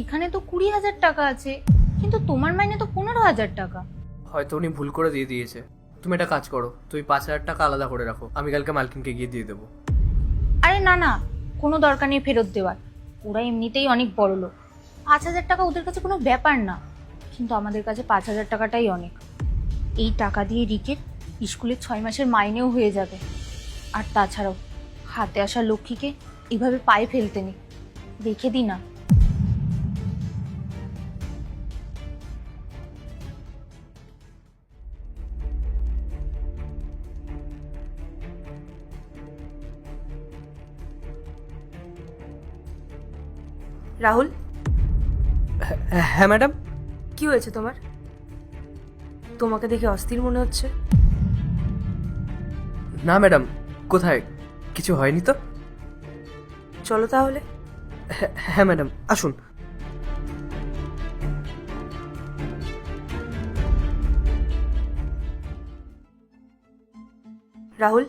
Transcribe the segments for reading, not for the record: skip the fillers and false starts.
এখানে তো 20,000 টাকা আছে, কিন্তু তোমার মাইনে তো 15,000 টাকা। হয়তো উনি ভুল করে দিয়ে দিয়েছে। তুমি একটা কাজ করো, তুমি 5,000 টাকা আলাদা করে রাখো, আমি কালকে মালকিনকে গিয়ে দিয়ে দেবো। আরে না না, কোনো দরকার নেই ফেরত দেওয়ার। ওরা এমনিতেই অনেক বড় লোক। 5,000 টাকা ওদের কাছে কোনো ব্যাপার না, কিন্তু আমাদের কাছে 5,000 টাকাটাই অনেক। এই টাকা দিয়ে রিকের স্কুলের 6 মাসের মাইনেও হয়ে যাবে। আর তাছাড়াও হাতে আসা লক্ষ্মীকে এভাবে পায়ে ফেলতে নেই, রেখে দিই না। রাহুল, হ্যাঁ ম্যাডাম। কি হয়েছে তোমার? তোমাকে দেখে অস্থির মনে হচ্ছে। না ম্যাডাম, কোথায় কিছু হয়নি তো। চলো তাহলে। হ্যাঁ ম্যাডাম, আসুন। রাহুল,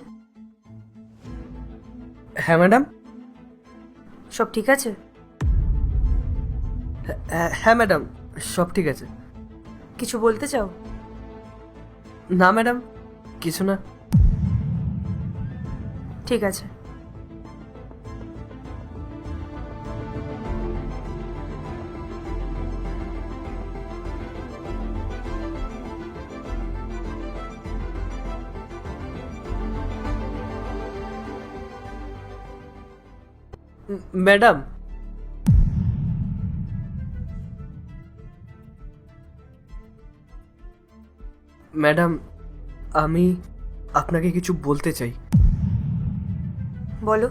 হ্যাঁ ম্যাডাম। সব ঠিক আছে? হ্যাঁ ম্যাডাম, সব ঠিক আছে। কিছু বলতে চাও? না ম্যাডাম, কিছু না। ঠিক আছে। ম্যাডাম, ম্যাডাম, আমি আপনাকে কিছু বলতে চাই। বলো।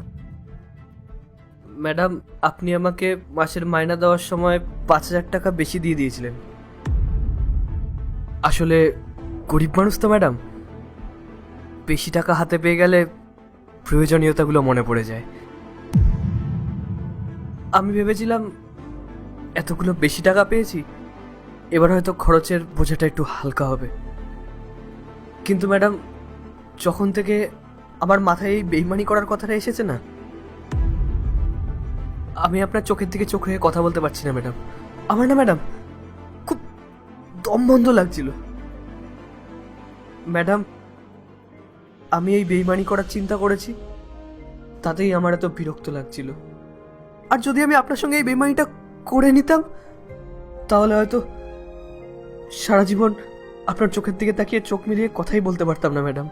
ম্যাডাম, আপনি আমাকে মাসের মাইনা দেওয়ার সময় 5,000 টাকা বেশি দিয়ে দিয়েছিলেন। আসলে গরিব মানুষ তো ম্যাডাম, বেশি টাকা হাতে পেয়ে গেলে প্রয়োজনীয়তাগুলো মনে পড়ে যায়। আমি ভেবেছিলাম এতগুলো বেশি টাকা পেয়েছি, এবার হয়তো খরচের বোঝাটা একটু হালকা হবে। কিন্তু ম্যাডাম, যখন থেকে আমার মাথায় এই বেইমানি করার কথাটা এসেছে না, আমি আপনার চোখের দিকে চোখ রেখে কথা বলতে পারছি না ম্যাডাম। আমার না ম্যাডাম, খুব দম বন্ধ লাগছিল। ম্যাডাম, আমি এই বেইমানি করার চিন্তা করেছি, তাতেই আমার এত বিরক্ত লাগছিল। আর যদি আমি আপনার সঙ্গে এই বেইমানিটা করে নিতাম, তাহলে হয়তো সারা জীবন আপনার চোখের দিকে তাকিয়ে চোখ মিলিয়ে কথাই বলতে পারতাম না ম্যাডাম।